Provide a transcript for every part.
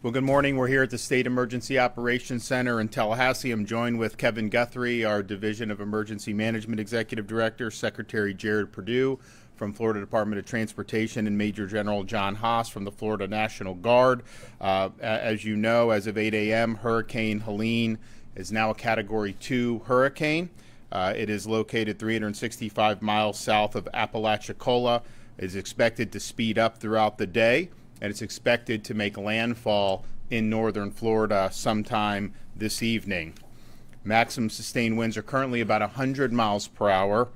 Well, good morning. We're here at the State Emergency Operations Center in Tallahassee. I'm joined with Kevin Guthrie, our Division of Emergency Management Executive Director, Secretary Jared Perdue from Florida Department of Transportation, and Major General John Haas from the Florida National Guard. As you know, as of 8 a.m., Hurricane Helene is now a Category 2 hurricane. It is located 365 miles south of Apalachicola. It is expected to speed up throughout the day, and it's expected to make landfall in northern Florida sometime this evening. Maximum sustained winds are currently about 100 miles per hour.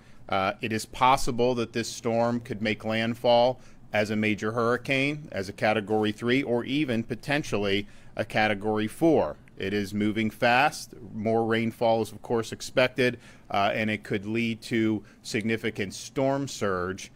It is possible that this storm could make landfall as a major hurricane, as a Category 3, or even potentially a Category 4. It is moving fast. More rainfall is, of course, expected, and it could lead to significant storm surge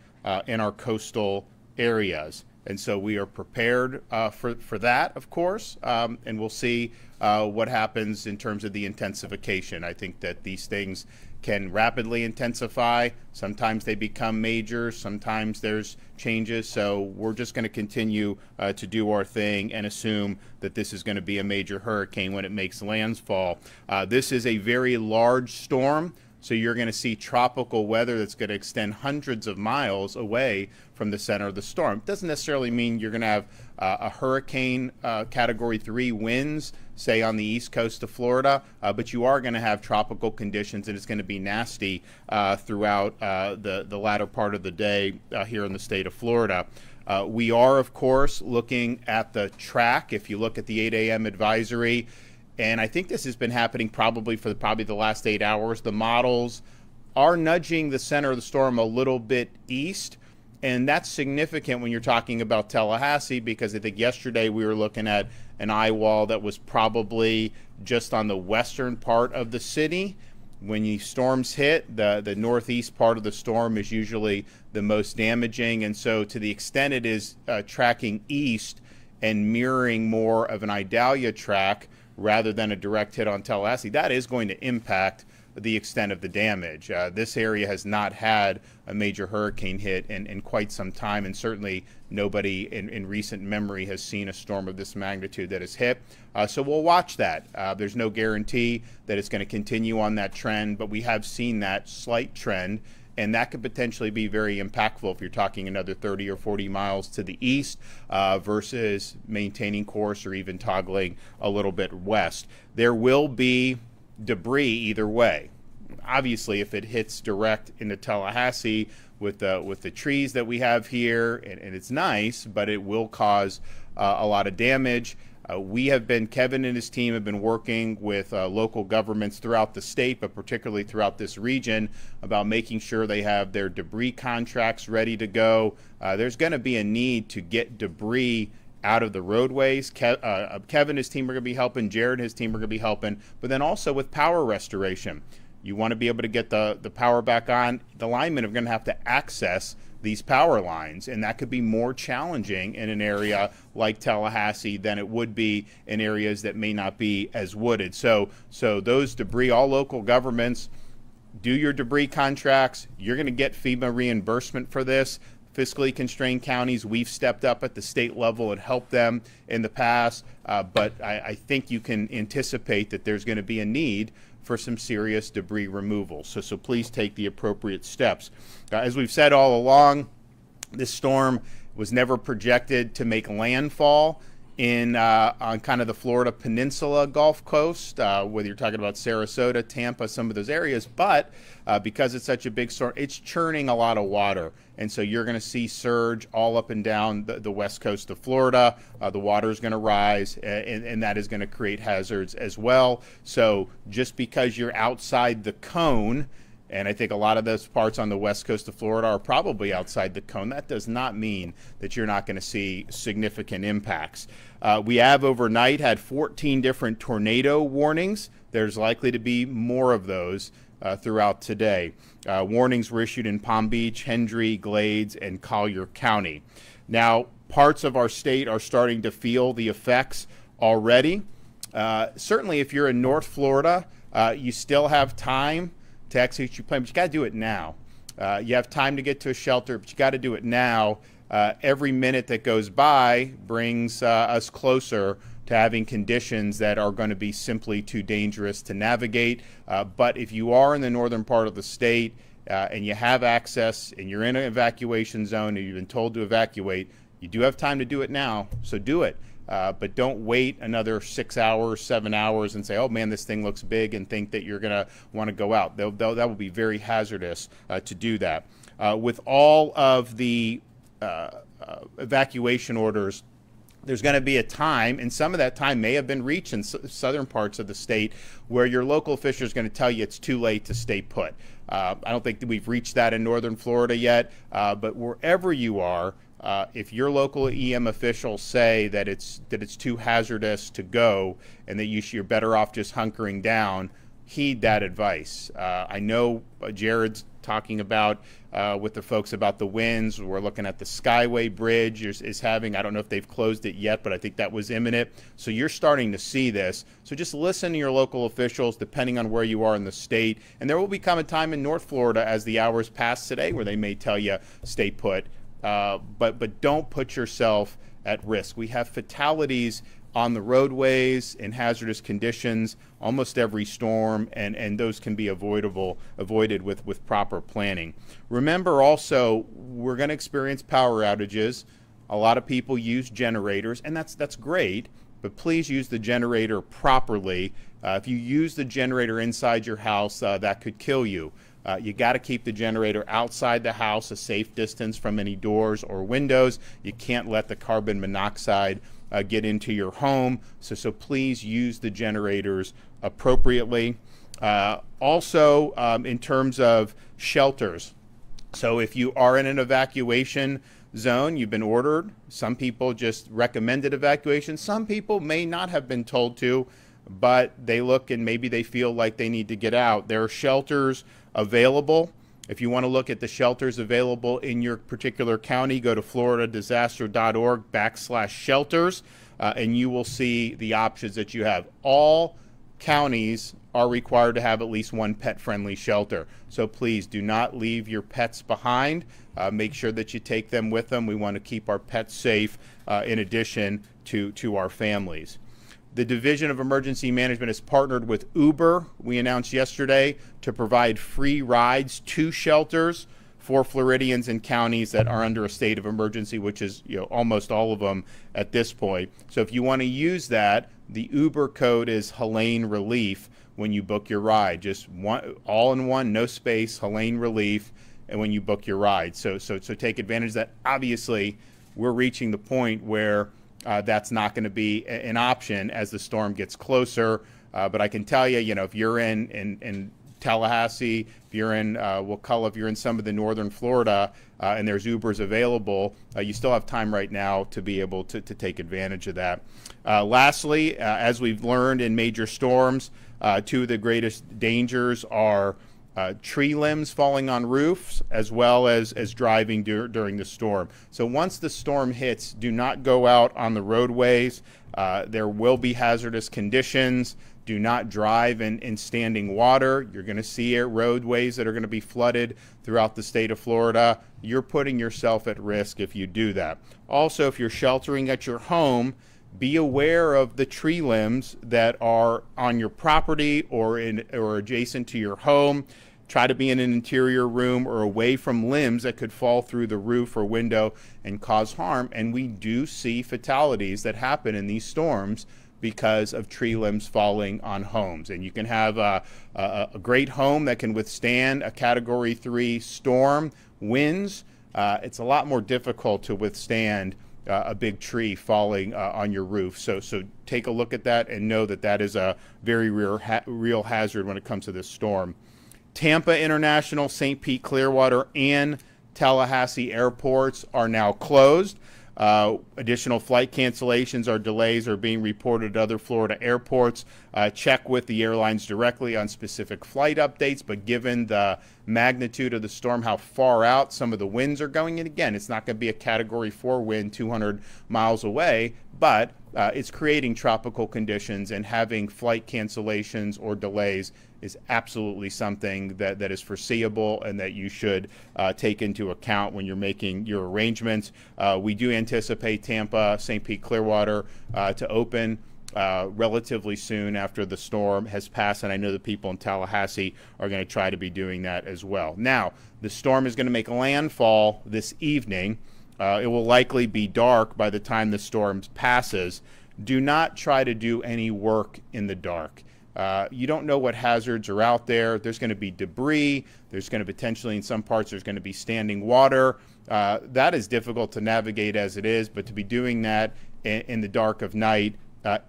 in our coastal areas. And so we are prepared for that, of course, and we'll see what happens in terms of the intensification. I think that these things can rapidly intensify. Sometimes they become major. Sometimes there's changes. So we're just going to continue to do our thing and assume that this is going to be a major hurricane when it makes landfall. This is a very large storm. So you're going to see tropical weather that's going to extend hundreds of miles away from the center of the storm. It doesn't necessarily mean you're going to have a hurricane Category 3 winds, say on the east coast of Florida, but you are going to have tropical conditions, and it's going to be nasty throughout the latter part of the day here in the state of Florida. We are, of course, looking at the track. If you look at the 8 a.m. advisory, and I think this has been happening probably for the last 8 hours. The models are nudging the center of the storm a little bit east, and that's significant when you're talking about Tallahassee, because I think yesterday we were looking at an eye wall that was probably just on the western part of the city. When the storms hit, the northeast part of the storm is usually the most damaging, and so to the extent it is tracking east and mirroring more of an Idalia track rather than a direct hit on Tallahassee, that is going to impact the extent of the damage. This area has not had a major hurricane hit in quite some time, and certainly nobody in recent memory has seen a storm of this magnitude that has hit. So we'll watch that. There's no guarantee that it's going to continue on that trend, but we have seen that slight trend, and that could potentially be very impactful if you're talking another 30 or 40 miles to the east versus maintaining course or even toggling a little bit west. There will be debris either way. Obviously, if it hits direct into Tallahassee with the trees that we have here, and it's nice, but it will cause a lot of damage. Kevin and his team have been working with local governments throughout the state, but particularly throughout this region, about making sure they have their debris contracts ready to go. There's going to be a need to get debris out of the roadways. Kevin and his team are going to be helping. Jared and his team are going to be helping. But then also with power restoration. You want to be able to get the power back on. The linemen are going to have to access these power lines, and that could be more challenging in an area like Tallahassee than it would be in areas that may not be as wooded. So those debris, all local governments, do your debris contracts. You're going to get FEMA reimbursement for this. Fiscally constrained counties, we've stepped up at the state level and helped them in the past, but I think you can anticipate that there's going to be a need for some serious debris removal. So please take the appropriate steps. As we've said all along, this storm was never projected to make landfall on kind of the Florida Peninsula Gulf Coast, whether you're talking about Sarasota, Tampa, some of those areas. But because it's such a big storm, it's churning a lot of water. And so you're going to see surge all up and down the west coast of Florida. The water is going to rise, and that is going to create hazards as well. So just because you're outside the cone, and I think a lot of those parts on the west coast of Florida are probably outside the cone, that does not mean that you're not going to see significant impacts. We have overnight had 14 different tornado warnings. There's likely to be more of those throughout today. Warnings were issued in Palm Beach, Hendry, Glades, and Collier County. Now, parts of our state are starting to feel the effects already. Certainly, if you're in North Florida, you still have time to execute your plan, but you got to do it now. You have time to get to a shelter, but you got to do it now. Every minute that goes by brings us closer to having conditions that are going to be simply too dangerous to navigate. But if you are in the northern part of the state and you have access and you're in an evacuation zone and you've been told to evacuate, you do have time to do it now, so do it. But don't wait another 6 hours, 7 hours and say, oh man, this thing looks big, and think that you're going to want to go out. That will be very hazardous to do that. With all of the evacuation orders, there's going to be a time, and some of that time may have been reached in southern parts of the state, where your local official is going to tell you it's too late to stay put. I don't think that we've reached that in northern Florida yet, but wherever you are, if your local EM officials say that it's too hazardous to go and that you're better off just hunkering down, heed that advice. I know Jared's talking about with the folks about the winds. We're looking at the Skyway Bridge is having, I don't know if they've closed it yet, but I think that was imminent. So you're starting to see this. So just listen to your local officials depending on where you are in the state. And there will become a time in North Florida as the hours pass today where they may tell you stay put. But don't put yourself at risk. We have fatalities on the roadways in hazardous conditions almost every storm, and those can be avoided with proper planning. Remember also, we're going to experience power outages. A lot of people use generators, and that's great, but please use the generator properly. If you use the generator inside your house, that could kill you. You got to keep the generator outside the house, a safe distance from any doors or windows. You can't let the carbon monoxide get into your home. So please use the generators appropriately. Also, in terms of shelters. So if you are in an evacuation zone, you've been ordered. Some people just recommended evacuation. Some people may not have been told to, but they look and maybe they feel like they need to get out. There are shelters available. If you want to look at the shelters available in your particular county, go to floridadisaster.org/shelters, and you will see the options that you have. All counties are required to have at least one pet-friendly shelter. So please do not leave your pets behind. Make sure that you take them with them. We want to keep our pets safe in addition to our families. The Division of Emergency Management has partnered with Uber, we announced yesterday, to provide free rides to shelters for Floridians in counties that are under a state of emergency, which is almost all of them at this point. So if you want to use that, the Uber code is Helene Relief when you book your ride. Just one, all in one, no space, Helene Relief, and when you book your ride. So take advantage of that. Obviously, we're reaching the point where that's not going to be an option as the storm gets closer. But I can tell you, if you're in Tallahassee, if you're in Wakulla, if you're in some of the northern Florida, and there's Ubers available, you still have time right now to be able to take advantage of that. Lastly, as we've learned in major storms, two of the greatest dangers are tree limbs falling on roofs, as well as driving during the storm. So once the storm hits, do not go out on the roadways. There will be hazardous conditions. Do not drive in standing water. You're going to see roadways that are going to be flooded throughout the state of Florida. You're putting yourself at risk if you do that. Also, if you're sheltering at your home, be aware of the tree limbs that are on your property or adjacent to your home. Try to be in an interior room or away from limbs that could fall through the roof or window and cause harm. And we do see fatalities that happen in these storms because of tree limbs falling on homes. And you can have a great home that can withstand a Category 3 storm winds. It's a lot more difficult to withstand a big tree falling on your roof. So take a look at that and know that is a very real hazard when it comes to this storm. Tampa International, St. Pete, Clearwater, and Tallahassee airports are now closed. Additional flight cancellations or delays are being reported at other Florida airports. Check with the airlines directly on specific flight updates, but given the magnitude of the storm, how far out some of the winds are going, and again, it's not going to be a Category 4 wind 200 miles away, but it's creating tropical conditions, and having flight cancellations or delays is absolutely something that is foreseeable and that you should take into account when you're making your arrangements. We do anticipate Tampa, St. Pete, Clearwater to open relatively soon after the storm has passed, and I know the people in Tallahassee are going to try to be doing that as well. Now, the storm is going to make landfall this evening. It will likely be dark by the time the storm passes. Do not try to do any work in the dark. You don't know what hazards are out there. There's going to be debris. There's going to potentially, in some parts, there's going to be standing water. That is difficult to navigate as it is, but to be doing that in the dark of night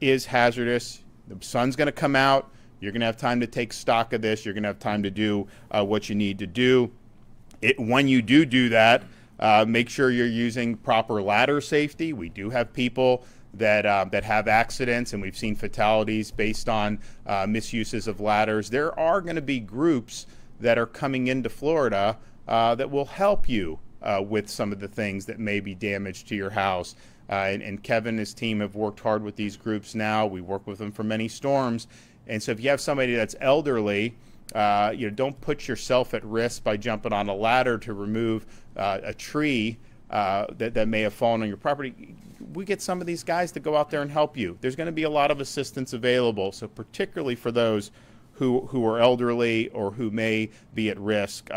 is hazardous. The sun's going to come out. You're going to have time to take stock of this. You're going to have time to do what you need to do. When you do that, make sure you're using proper ladder safety. We do have people that have accidents, and we've seen fatalities based on misuses of ladders. There are going to be groups that are coming into Florida that will help you with some of the things that may be damaged to your house. And Kevin and his team have worked hard with these groups now. We work with them for many storms. And so if you have somebody that's elderly, don't put yourself at risk by jumping on a ladder to remove a tree that may have fallen on your property. We get some of these guys to go out there and help you. There's going to be a lot of assistance available. So particularly for those who are elderly or who may be at risk,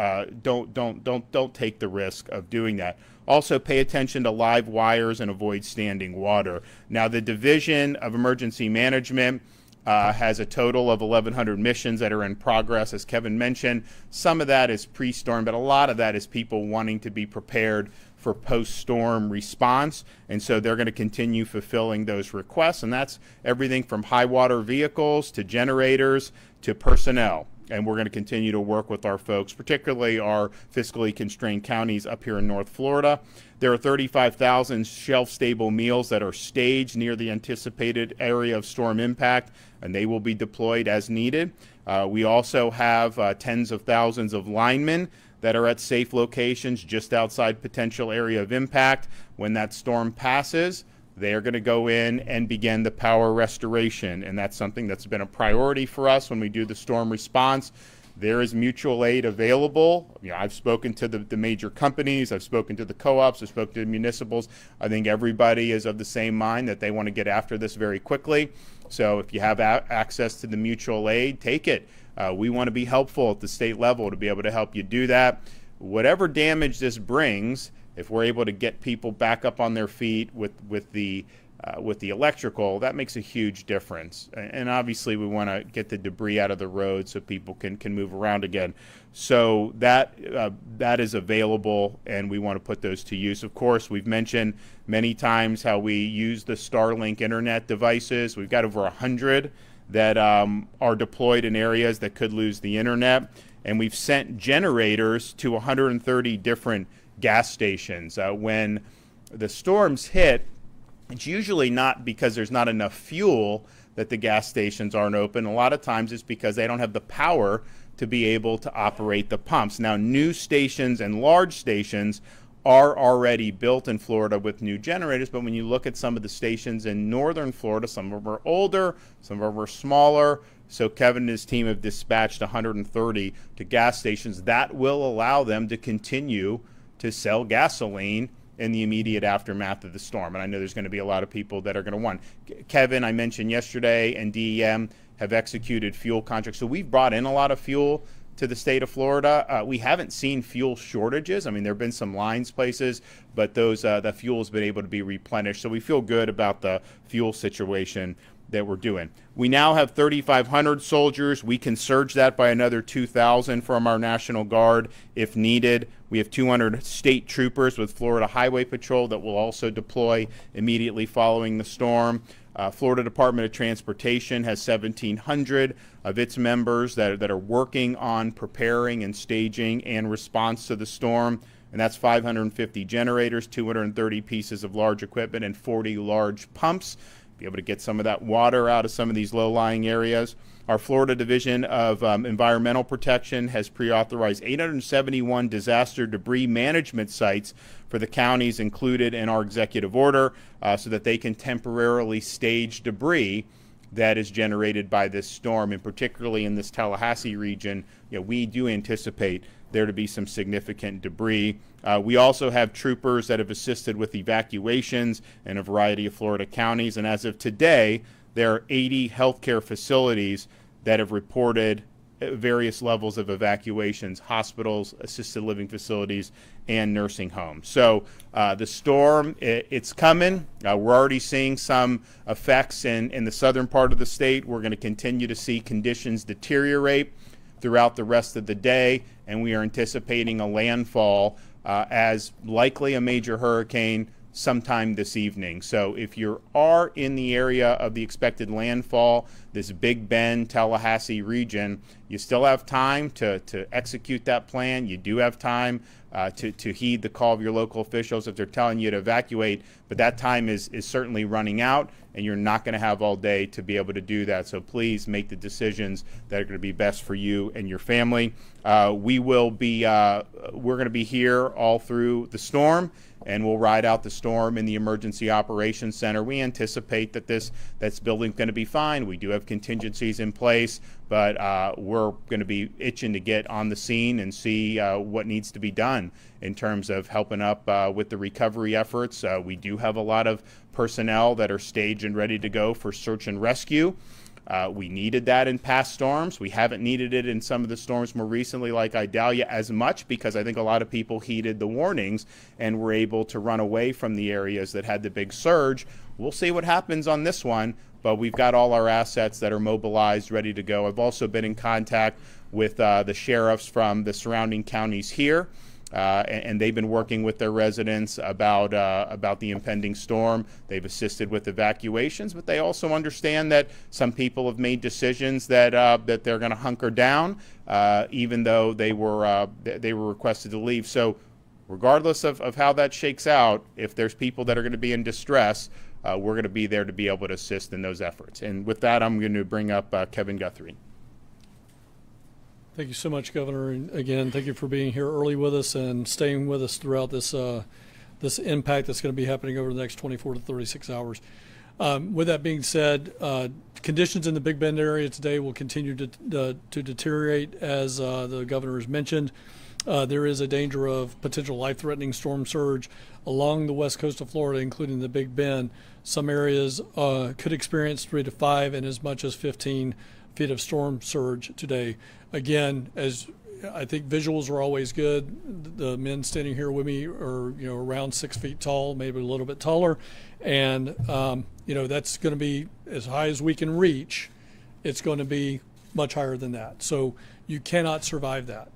don't take the risk of doing that. Also, pay attention to live wires and avoid standing water. Now, the Division of Emergency Management has a total of 1,100 missions that are in progress. As Kevin mentioned, some of that is pre-storm, but a lot of that is people wanting to be prepared for post-storm response. And so they're going to continue fulfilling those requests. And that's everything from high water vehicles to generators to personnel. And we're going to continue to work with our folks, particularly our fiscally constrained counties up here in North Florida. There are 35,000 shelf-stable meals that are staged near the anticipated area of storm impact, and they will be deployed as needed. We also have tens of thousands of linemen that are at safe locations just outside potential area of impact. When that storm passes, they are going to go in and begin the power restoration, and that's something that's been a priority for us when we do the storm response. There is mutual aid available. I've spoken to the major companies. I've spoken to the co-ops. I've spoken to the municipals. I think everybody is of the same mind that they want to get after this very quickly. So if you have access to the mutual aid, take it. We want to be helpful at the state level to be able to help you do that. Whatever damage this brings, if we're able to get people back up on their feet with the electrical, that makes a huge difference. And obviously we want to get the debris out of the road so people can move around again. So that is available, and we want to put those to use. Of course, we've mentioned many times how we use the Starlink internet devices. We've got over 100 that are deployed in areas that could lose the internet. And we've sent generators to 130 different gas stations. When the storms hit, it's usually not because there's not enough fuel that the gas stations aren't open. A lot of times it's because they don't have the power to be able to operate the pumps. Now, new stations and large stations are already built in Florida with new generators, but when you look at some of the stations in northern Florida, some of them are older, some of them are smaller. So Kevin and his team have dispatched 130 to gas stations. That will allow them to continue to sell gasoline in the immediate aftermath of the storm. And I know there's going to be a lot of people that are going to want. Kevin, I mentioned yesterday, and DEM have executed fuel contracts. So we've brought in a lot of fuel to the state of Florida. We haven't seen fuel shortages. I mean, there have been some lines places, but the fuel has been able to be replenished. So we feel good about the fuel situation that we're doing. We now have 3,500 soldiers. We can surge that by another 2,000 from our National Guard if needed. We have 200 state troopers with Florida Highway Patrol that will also deploy immediately following the storm. Florida Department of Transportation has 1,700 of its members that are working on preparing and staging and response to the storm. And that's 550 generators, 230 pieces of large equipment, and 40 large pumps. Be able to get some of that water out of some of these low-lying areas. Our Florida Division of Environmental Protection has pre-authorized 871 disaster debris management sites for the counties included in our executive order so that they can temporarily stage debris that is generated by this storm, and particularly in this Tallahassee region, we do anticipate there to be some significant debris. We also have troopers that have assisted with evacuations in a variety of Florida counties, and as of today, there are 80 healthcare facilities that have reported various levels of evacuations: hospitals, assisted living facilities, and nursing homes. So the storm, it's coming. We're already seeing some effects in the southern part of the state. We're going to continue to see conditions deteriorate throughout the rest of the day, and we are anticipating a landfall as likely a major hurricane sometime this evening. So if you are in the area of the expected landfall, this Big Bend, Tallahassee region, you still have time to execute that plan. You do have time to heed the call of your local officials if they're telling you to evacuate, but that time is certainly running out, and you're not going to have all day to be able to do that. So please make the decisions that are going to be best for you and your family. We're going to be here all through the storm, and we'll ride out the storm in the Emergency Operations Center. We anticipate that this building's going to be fine. We do have contingencies in place, but we're going to be itching to get on the scene and see what needs to be done in terms of helping up with the recovery efforts. We do have a lot of personnel that are staged and ready to go for search and rescue. We needed that in past storms. We haven't needed it in some of the storms more recently, like Idalia, as much, because I think a lot of people heeded the warnings and were able to run away from the areas that had the big surge. We'll see what happens on this one, but we've got all our assets that are mobilized, ready to go. I've also been in contact with the sheriffs from the surrounding counties here. And they've been working with their residents about the impending storm. They've assisted with evacuations, but they also understand that some people have made decisions that they're going to hunker down, even though they were requested to leave. So, regardless of how that shakes out, if there's people that are going to be in distress, we're going to be there to be able to assist in those efforts. And with that, I'm going to bring up Kevin Guthrie. Thank you so much, Governor. And again, thank you for being here early with us and staying with us throughout this this impact that's going to be happening over the next 24 to 36 hours. With that being said, conditions in the Big Bend area today will continue to deteriorate, as the governor has mentioned. There is a danger of potential life-threatening storm surge along the west coast of Florida, including the Big Bend. Some areas could experience 3 to 5 and as much as 15 feet of storm surge today. Again, as I think visuals are always good. The men standing here with me are, around 6 feet tall, maybe a little bit taller, and that's going to be as high as we can reach. It's going to be much higher than that, so you cannot survive that.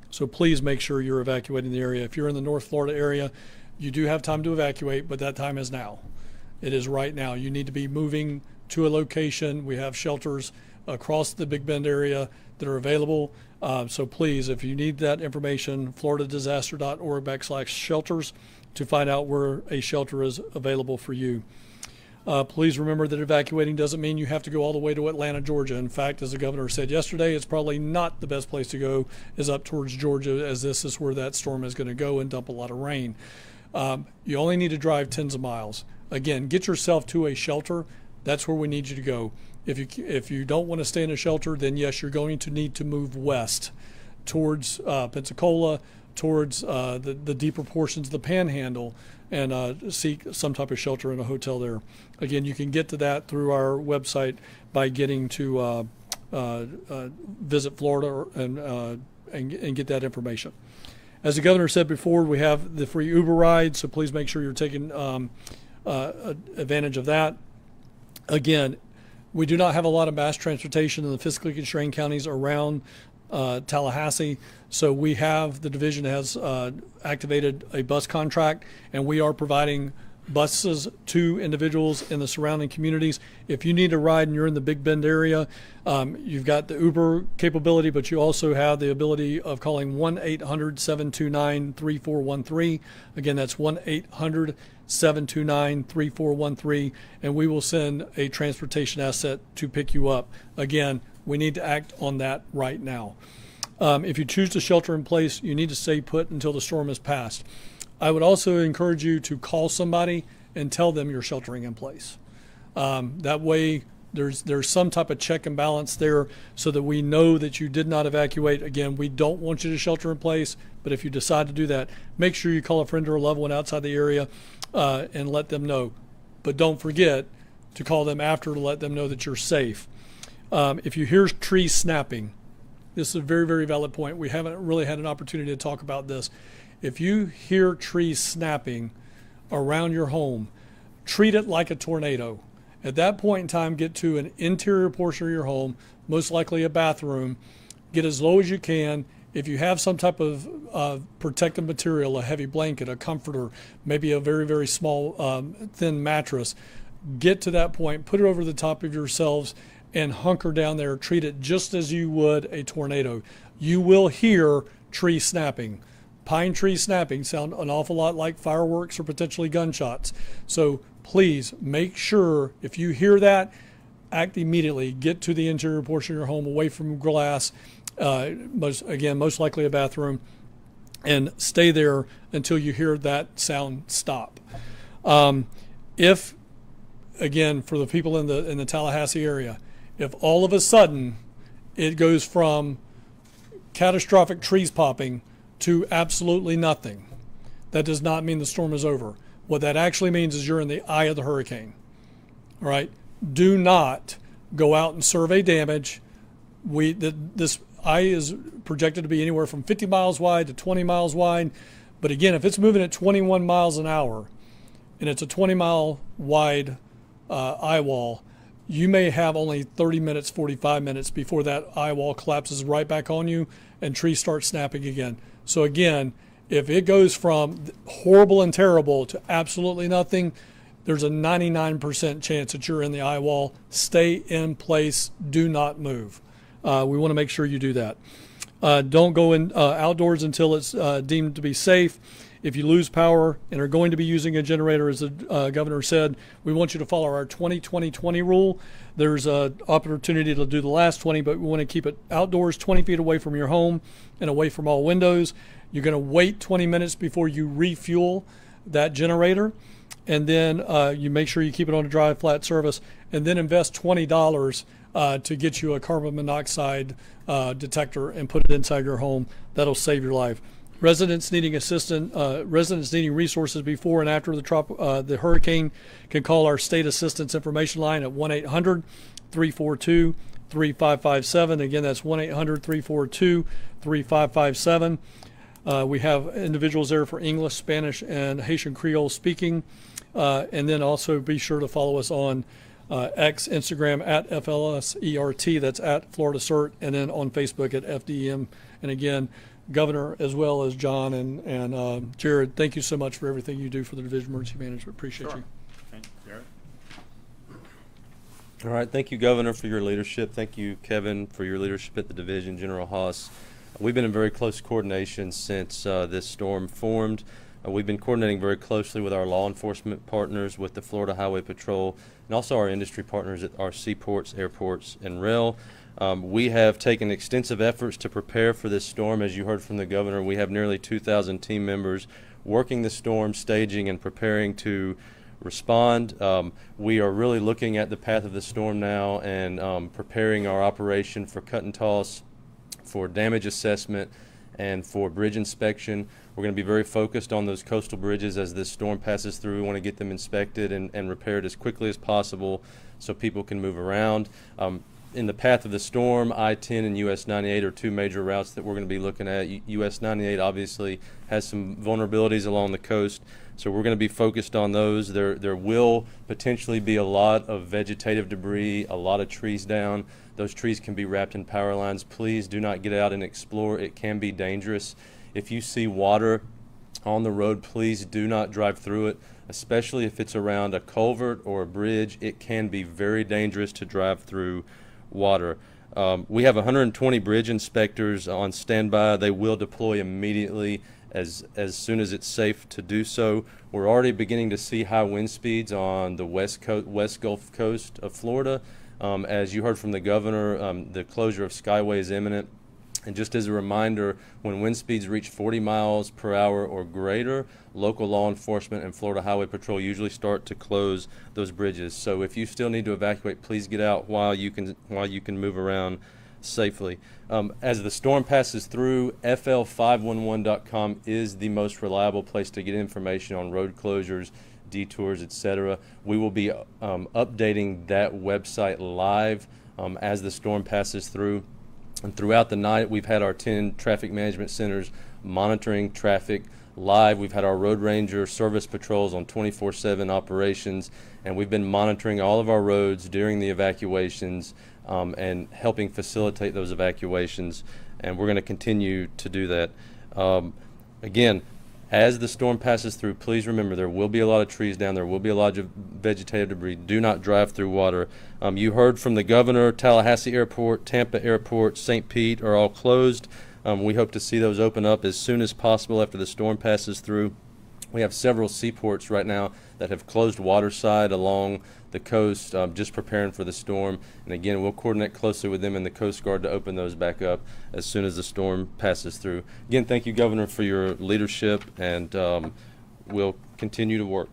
So please make sure you're evacuating the area. If you're in the North Florida area, you do have time to evacuate, but that time is now. It is right now. You need to be moving to a location. We have shelters across the Big Bend area that are available. So please, if you need that information, floridadisaster.org/shelters to find out where a shelter is available for you. Please remember that evacuating doesn't mean you have to go all the way to Atlanta, Georgia. In fact, as the governor said yesterday, it's probably not the best place to go is up towards Georgia, as this is where that storm is going to go and dump a lot of rain. You only need to drive tens of miles. Again, get yourself to a shelter. That's where we need you to go. If you don't want to stay in a shelter, then yes, you're going to need to move west towards Pensacola, towards the deeper portions of the Panhandle, and seek some type of shelter in a hotel there. Again, you can get to that through our website by getting to Visit Florida and get that information. As the governor said before, we have the free Uber ride, so please make sure you're taking advantage of that. Again, we do not have a lot of mass transportation in the fiscally constrained counties around Tallahassee, so the division has activated a bus contract, and we are providing buses to individuals in the surrounding communities. If you need a ride and you're in the Big Bend area, you've got the Uber capability, but you also have the ability of calling 1-800-729-3413. Again, that's 1-800-729-3413, and we will send a transportation asset to pick you up. Again, we need to act on that right now. If you choose to shelter in place, you need to stay put until the storm has passed. I would also encourage you to call somebody and tell them you're sheltering in place. That way, there's some type of check and balance there so that we know that you did not evacuate. Again, we don't want you to shelter in place, but if you decide to do that, make sure you call a friend or a loved one outside the area and let them know. But don't forget to call them after to let them know that you're safe. If you hear trees snapping, this is a very, very valid point. We haven't really had an opportunity to talk about this. If you hear trees snapping around your home, treat it like a tornado. At that point in time, get to an interior portion of your home, most likely a bathroom, get as low as you can. If you have some type of protective material, a heavy blanket, a comforter, maybe a very, very small thin mattress, get to that point, put it over the top of yourselves, and hunker down there. Treat it just as you would a tornado. You will hear tree snapping. Pine trees snapping sound an awful lot like fireworks or potentially gunshots. So please make sure if you hear that, act immediately. Get to the interior portion of your home, away from glass, most likely a bathroom, and stay there until you hear that sound stop. If, again, for the people in the Tallahassee area, if all of a sudden it goes from catastrophic trees popping to absolutely nothing, that does not mean the storm is over. What that actually means is you're in the eye of the hurricane. All right? Do not go out and survey damage. This eye is projected to be anywhere from 50 miles wide to 20 miles wide. But again, if it's moving at 21 miles an hour and it's a 20-mile wide eye wall, you may have only 30 minutes, 45 minutes before that eye wall collapses right back on you and trees start snapping again. So again, if it goes from horrible and terrible to absolutely nothing, there's a 99% chance that you're in the eye wall. Stay in place. Do not move. We want to make sure you do that. Don't go in outdoors until it's deemed to be safe. If you lose power and are going to be using a generator, as the governor said, we want you to follow our 20-20-20 rule. There's an opportunity to do the last 20, but we want to keep it outdoors, 20 feet away from your home and away from all windows. You're going to wait 20 minutes before you refuel that generator, and then you make sure you keep it on a dry, flat surface, and then invest $20 to get you a carbon monoxide detector and put it inside your home. That'll save your life. Residents needing resources before and after the hurricane can call our state assistance information line at 1-800-342-3557. Again, that's 1-800-342-3557. We have individuals there for English, Spanish, and Haitian Creole speaking. And then also be sure to follow us on X, Instagram at FLSERT, that's at Florida CERT, and then on Facebook at FDM. And again, Governor, as well as John and Jared, thank you so much for everything you do for the Division of Emergency Management. Appreciate you. Thanks, Jared. All right. Thank you, Governor, for your leadership. Thank you, Kevin, for your leadership at the division, General Haas. We've been in very close coordination since this storm formed. We've been coordinating very closely with our law enforcement partners, with the Florida Highway Patrol, and also our industry partners at our seaports, airports, and rail. We have taken extensive efforts to prepare for this storm. As you heard from the governor, we have nearly 2,000 team members working the storm, staging, and preparing to respond. We are really looking at the path of the storm now and preparing our operation for cut and toss, for damage assessment, and for bridge inspection. We're going to be very focused on those coastal bridges as this storm passes through. We want to get them inspected and repaired as quickly as possible so people can move around. In the path of the storm, I-10 and US 98 are two major routes that we're going to be looking at. US 98 obviously has some vulnerabilities along the coast, so we're going to be focused on those. There will potentially be a lot of vegetative debris, a lot of trees down. Those trees can be wrapped in power lines. Please do not get out and explore. It can be dangerous. If you see water on the road, please do not drive through it, especially if it's around a culvert or a bridge. It can be very dangerous to drive through water. We have 120 bridge inspectors on standby. They will deploy immediately as soon as it's safe to do so. We're already beginning to see high wind speeds on the west Gulf Coast of Florida. As you heard from the governor, the closure of Skyway is imminent. And just as a reminder, when wind speeds reach 40 miles per hour or greater, local law enforcement and Florida Highway Patrol usually start to close those bridges. So if you still need to evacuate, please get out while you can move around safely. As the storm passes through, FL511.com is the most reliable place to get information on road closures detours, etc. We will be updating that website live as the storm passes through. And throughout the night, we've had our 10 traffic management centers monitoring traffic live. We've had our road ranger service patrols on 24/7 operations, and we've been monitoring all of our roads during the evacuations and helping facilitate those evacuations. And we're going to continue to do that. Again, as the storm passes through, please remember there will be a lot of trees down, there will be a lot of vegetative debris. Do not drive through water. You heard from the governor, Tallahassee Airport, Tampa Airport, St. Pete are all closed. We hope to see those open up as soon as possible after the storm passes through. We have several seaports right now that have closed waterside along the coast, just preparing for the storm. And again, we'll coordinate closely with them and the Coast Guard to open those back up as soon as the storm passes through. Again, thank you, Governor, for your leadership, and we'll continue to work.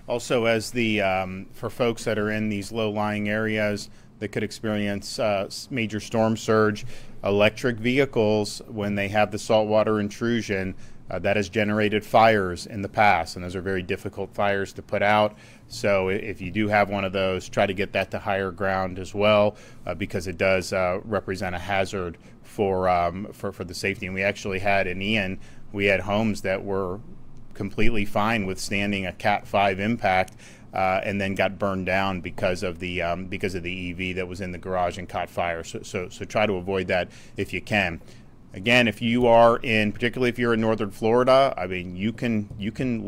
Also, as for folks that are in these low-lying areas that could experience major storm surge, electric vehicles, when they have the saltwater intrusion, that has generated fires in the past, and those are very difficult fires to put out. So if you do have one of those, try to get that to higher ground as well, because it does represent a hazard for the safety. And we actually had in Ian, we had homes that were completely fine withstanding a Cat 5 impact, and then got burned down because of the EV that was in the garage and caught fire. So try to avoid that if you can. Again, if you are particularly if you're in northern Florida, I mean, you can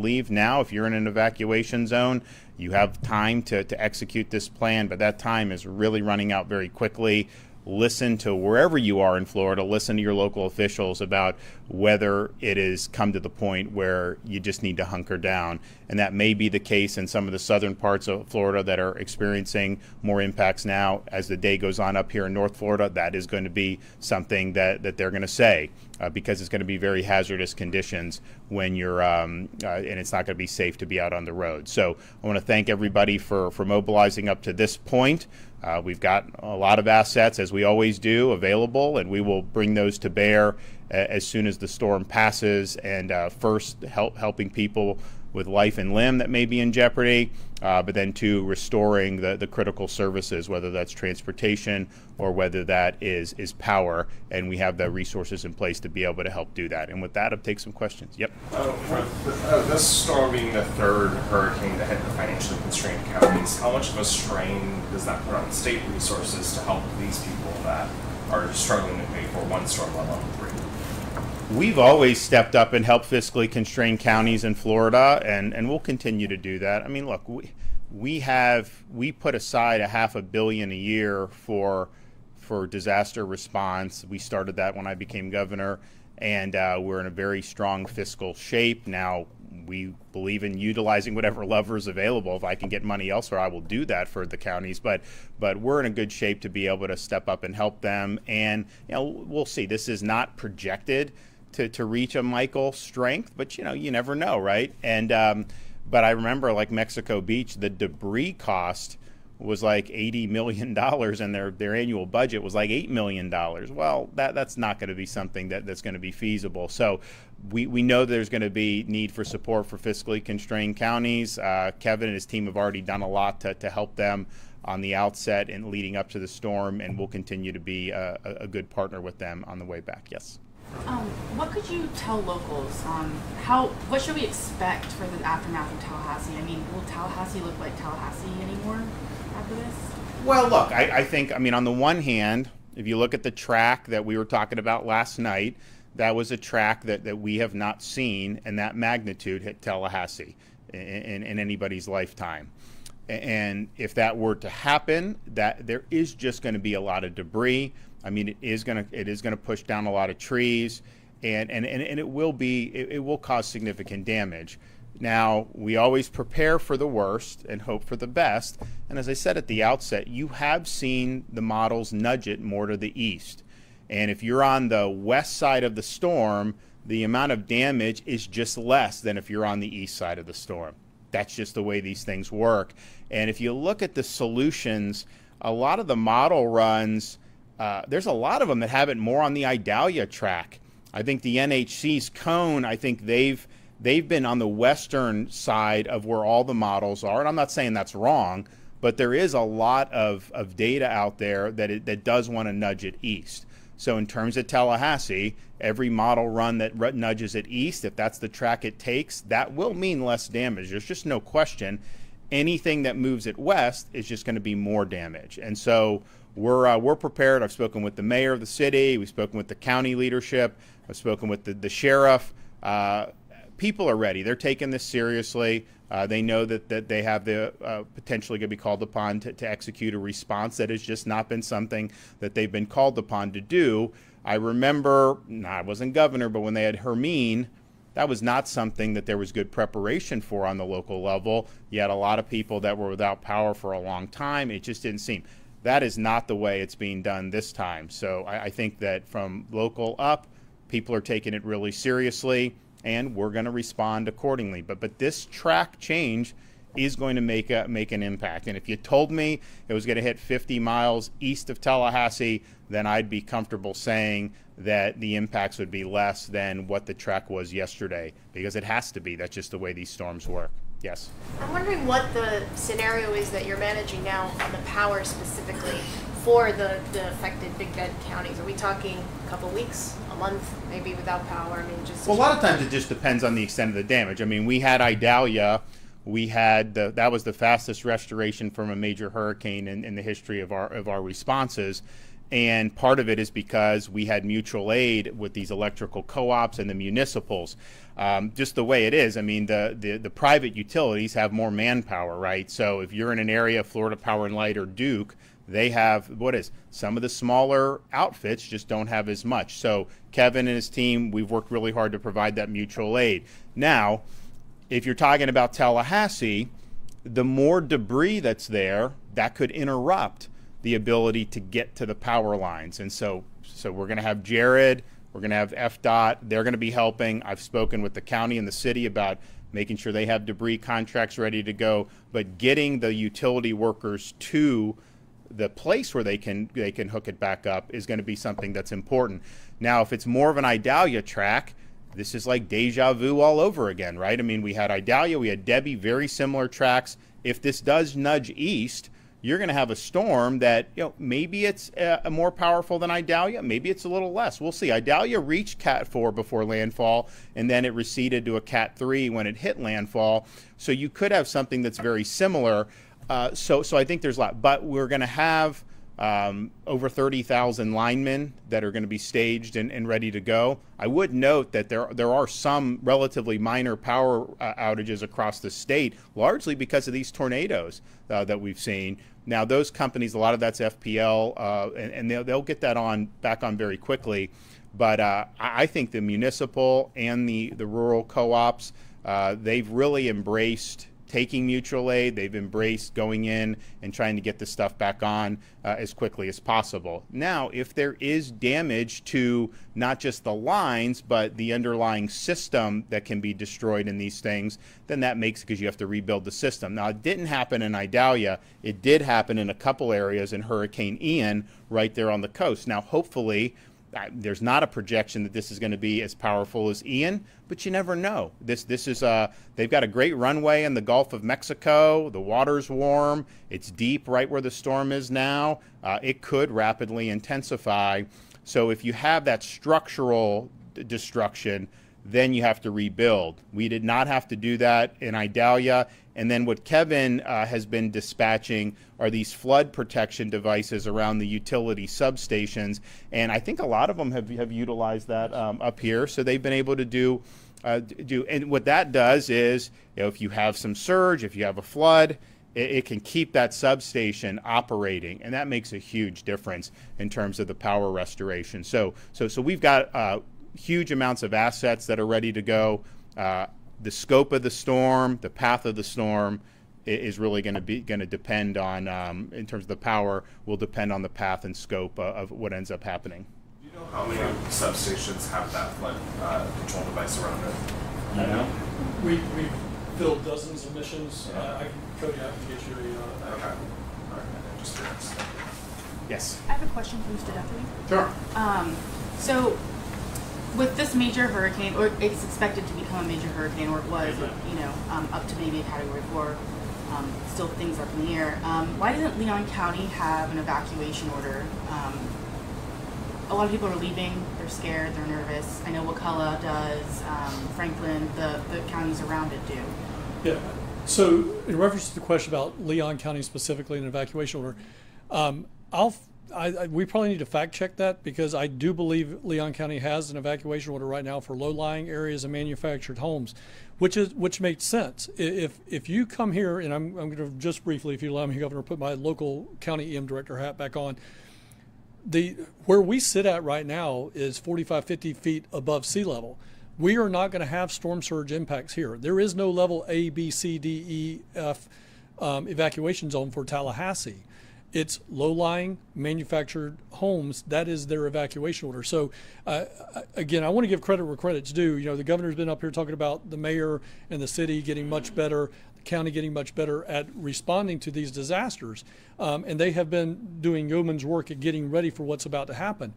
leave now if you're in an evacuation zone. You have time to execute this plan, but that time is really running out very quickly. Listen to wherever you are in Florida, listen to your local officials about whether it has come to the point where you just need to hunker down. And that may be the case in some of the southern parts of Florida that are experiencing more impacts now. As the day goes on up here in North Florida, that is going to be something that they're going to say, because it's going to be very hazardous conditions when you're, and it's not going to be safe to be out on the road. So I want to thank everybody for mobilizing up to this point. We've got a lot of assets, as we always do, available, and we will bring those to bear as soon as the storm passes, and first helping people with life and limb that may be in jeopardy, but then two, restoring the critical services, whether that's transportation or whether that is power, and we have the resources in place to be able to help do that. And with that, I'll take some questions. Yep. With this storm being the third hurricane to hit the financially constrained counties, how much of a strain does that put on state resources to help these people that are struggling to pay for one storm, let alone three? We've always stepped up and helped fiscally constrained counties in Florida, and we'll continue to do that. I mean, look, we put aside $500 million a year for disaster response. We started that when I became governor, and we're in a very strong fiscal shape now. We believe in utilizing whatever levers available. If I can get money elsewhere, I will do that for the counties. But we're in a good shape to be able to step up and help them. And we'll see. This is not projected to reach a Michael strength, but you never know, right? And but I remember, like Mexico Beach, the debris cost was like $80 million, and their annual budget was like $8 million. Well, that's not going to be something that's going to be feasible. So we know there's going to be need for support for fiscally constrained counties. Kevin and his team have already done a lot to help them on the outset and leading up to the storm, and we'll continue to be a good partner with them on the way back. Yes. What could you tell locals on what should we expect for the aftermath of Tallahassee? I mean, will Tallahassee look like Tallahassee anymore after this? Well, look, I think, on the one hand, if you look at the track that we were talking about last night, that was a track that we have not seen in that magnitude hit Tallahassee in anybody's lifetime. And if that were to happen, that there is just going to be a lot of debris. I mean, it is going to push down a lot of trees, and it will cause significant damage. Now, we always prepare for the worst and hope for the best. And as I said at the outset, you have seen the models nudge it more to the east. And if you're on the west side of the storm, the amount of damage is just less than if you're on the east side of the storm. That's just the way these things work. And if you look at the solutions, a lot of the model runs, there's a lot of them that have it more on the Idalia track. I think the NHC's cone, I think they've they've been on the western side of where all the models are. And I'm not saying that's wrong, but there is a lot of data out there that does want to nudge it east. So in terms of Tallahassee, every model run that nudges it east, if that's the track it takes, that will mean less damage. There's just no question. Anything that moves it west is just going to be more damage. And so we're prepared. I've spoken with the mayor of the city. We've spoken with the county leadership. I've spoken with the sheriff. People are ready. They're taking this seriously. They know that they have the potentially going to be called upon to execute a response that has just not been something that they've been called upon to do. I remember, I wasn't governor, but when they had Hermine, that was not something that there was good preparation for on the local level. You had a lot of people that were without power for a long time. It just didn't seem. That is not the way it's being done this time. So I think that from local up, people are taking it really seriously, and we're going to respond accordingly. But this track change is going to make an impact. And if you told me it was going to hit 50 miles east of Tallahassee, then I'd be comfortable saying that the impacts would be less than what the track was yesterday, because it has to be. That's just the way these storms work. Yes. I'm wondering what the scenario is that you're managing now on the power specifically for the affected Big Bend counties. Are we talking a couple weeks, a month, maybe without power? I mean, just well, a lot of times it just depends on the extent of the damage. I mean, we had Idalia. We had that was the fastest restoration from a major hurricane in the history of our responses. And part of it is because we had mutual aid with these electrical co-ops and the municipals. Just the way it is. I mean, the private utilities have more manpower, right? So if you're in an area, Florida Power and Light or Duke, they have, some of the smaller outfits just don't have as much. So Kevin and his team, we've worked really hard to provide that mutual aid. Now, if you're talking about Tallahassee, the more debris that's there, that could interrupt the ability to get to the power lines. And so we're going to have Jared, we're going to have FDOT, they're going to be helping. I've spoken with the county and the city about making sure they have debris contracts ready to go, but getting the utility workers to the place where they can hook it back up is going to be something that's important. Now, if it's more of an Idalia track, this is like deja vu all over again, right? I mean, we had Idalia, we had Debbie, very similar tracks. If this does nudge east, you're going to have a storm that, maybe it's more powerful than Idalia, maybe it's a little less. We'll see. Idalia reached Cat 4 before landfall, and then it receded to a Cat 3 when it hit landfall. So you could have something that's very similar. So I think there's a lot. But we're going to have over 30,000 linemen that are going to be staged and ready to go. I would note that there are some relatively minor power outages across the state, largely because of these tornadoes that we've seen. Now, those companies, a lot of that's FPL, and they'll get that back on very quickly. But I think the municipal and the rural co-ops, they've really embraced taking mutual aid. They've embraced going in and trying to get this stuff back on as quickly as possible. Now, if there is damage to not just the lines, but the underlying system that can be destroyed in these things, then that makes it because you have to rebuild the system. Now, it didn't happen in Idalia. It did happen in a couple areas in Hurricane Ian right there on the coast. Now, hopefully, there's not a projection that this is going to be as powerful as Ian, but you never know. This is they've got a great runway in the Gulf of Mexico. The water's warm. It's deep right where the storm is now. It could rapidly intensify. So if you have that structural destruction, then you have to rebuild. We did not have to do that in Idalia. And then what Kevin has been dispatching are these flood protection devices around the utility substations. And I think a lot of them have utilized that up here. So they've been able to do, and what that does is, if you have some surge, if you have a flood, it can keep that substation operating. And that makes a huge difference in terms of the power restoration. So we've got huge amounts of assets that are ready to go. The scope of the storm, the path of the storm is really going to depend on, in terms of the power, will depend on the path and scope of what ends up happening. Do you know how many substations have that flood control device around it? We filled dozens of missions. Cody, I can get you a... Okay. All right. Just curious. Yes. I have a question for Mr. Guthrie. Sure. So with this major hurricane, or it's expected to become a major hurricane, or it was, up to maybe a Category 4, still things up in the air. Why doesn't Leon County have an evacuation order? A lot of people are leaving. They're scared. They're nervous. I know Wakulla does. Franklin, the counties around it do. Yeah. So, in reference to the question about Leon County specifically, an evacuation order, we probably need to fact check that, because I do believe Leon County has an evacuation order right now for low-lying areas and manufactured homes, which makes sense. If you come here, and I'm going to just briefly, if you allow me, Governor, put my local county EM director hat back on. Where we sit at right now is 45, 50 feet above sea level. We are not going to have storm surge impacts here. There is no level A, B, C, D, E, F evacuation zone for Tallahassee. It's low-lying manufactured homes. That is their evacuation order. So, again, I want to give credit where credit's due. The governor's been up here talking about the mayor and the city getting much better, the county getting much better at responding to these disasters. And they have been doing yeoman's work at getting ready for what's about to happen.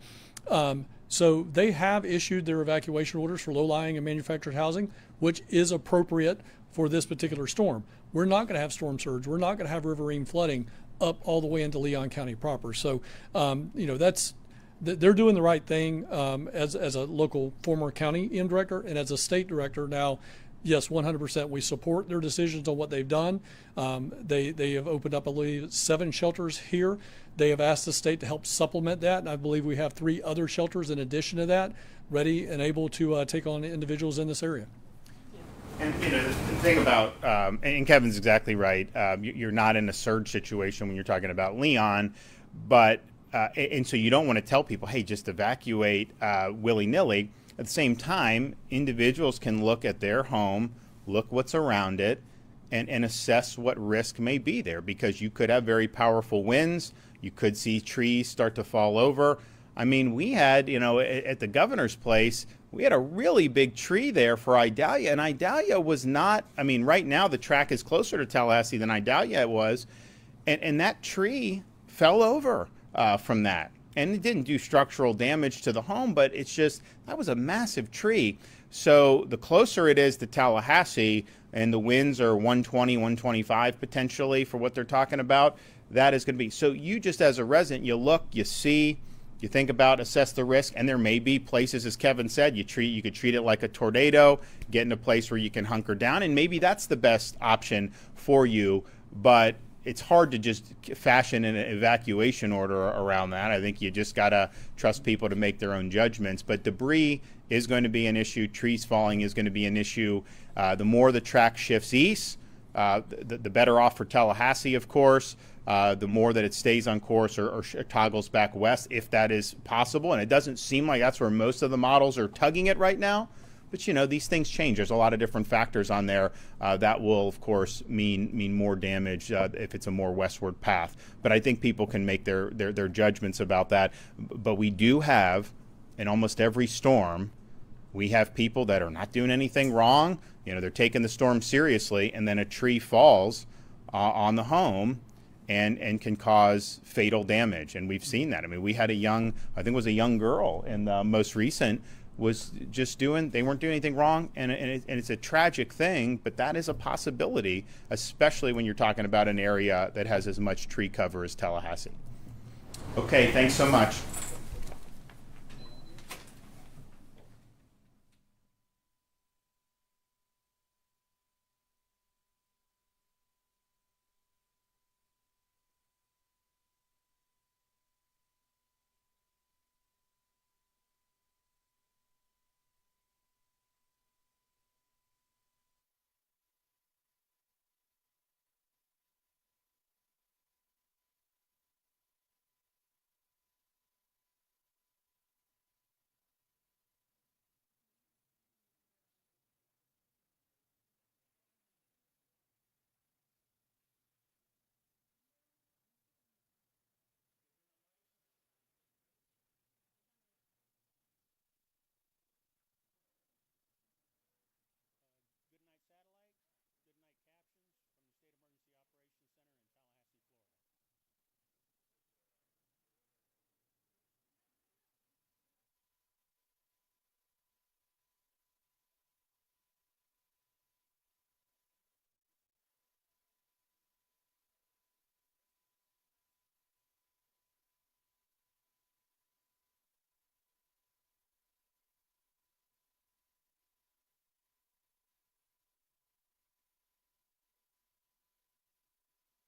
So they have issued their evacuation orders for low-lying and manufactured housing, which is appropriate for this particular storm. We're not going to have storm surge. We're not going to have riverine flooding up all the way into Leon County proper. So, they're doing the right thing as a local former county EM director, and as a state director now. Yes, 100%. We support their decisions on what they've done. They have opened up, I believe, 7 shelters here. They have asked the state to help supplement that, and I believe we have 3 other shelters in addition to that, ready and able to take on individuals in this area. And the thing about, and Kevin's exactly right, you're not in a surge situation when you're talking about Leon, but, and so you don't want to tell people, hey, just evacuate willy-nilly. At the same time, individuals can look at their home, look what's around it, and assess what risk may be there, because you could have very powerful winds. You could see trees start to fall over. I mean, we had, at the governor's place, we had a really big tree there for Idalia, and Idalia was not, right now the track is closer to Tallahassee than Idalia was, and that tree fell over from that. And it didn't do structural damage to the home, but it's just, that was a massive tree. So the closer it is to Tallahassee, and the winds are 120, 125 potentially for what they're talking about, that is going to be. So you just as a resident, you look, you see, you think about, assess the risk, and there may be places, as Kevin said, you could treat it like a tornado, get in a place where you can hunker down, and maybe that's the best option for you. But it's hard to just fashion an evacuation order around that. I think you just got to trust people to make their own judgments. But debris is going to be an issue. Trees falling is going to be an issue. The more the track shifts east, the better off for Tallahassee, of course. The more that it stays on course or toggles back west, if that is possible. And it doesn't seem like that's where most of the models are tugging it right now. But, these things change. There's a lot of different factors on there that will, of course, mean more damage if it's a more westward path. But I think people can make their judgments about that. But we do have, in almost every storm, we have people that are not doing anything wrong. They're taking the storm seriously, and then a tree falls on the home and can cause fatal damage. And we've seen that. We had I think it was a young girl in the most recent, was just they weren't doing anything wrong, and it's a tragic thing, but that is a possibility, especially when you're talking about an area that has as much tree cover as Tallahassee. Okay, thanks so much.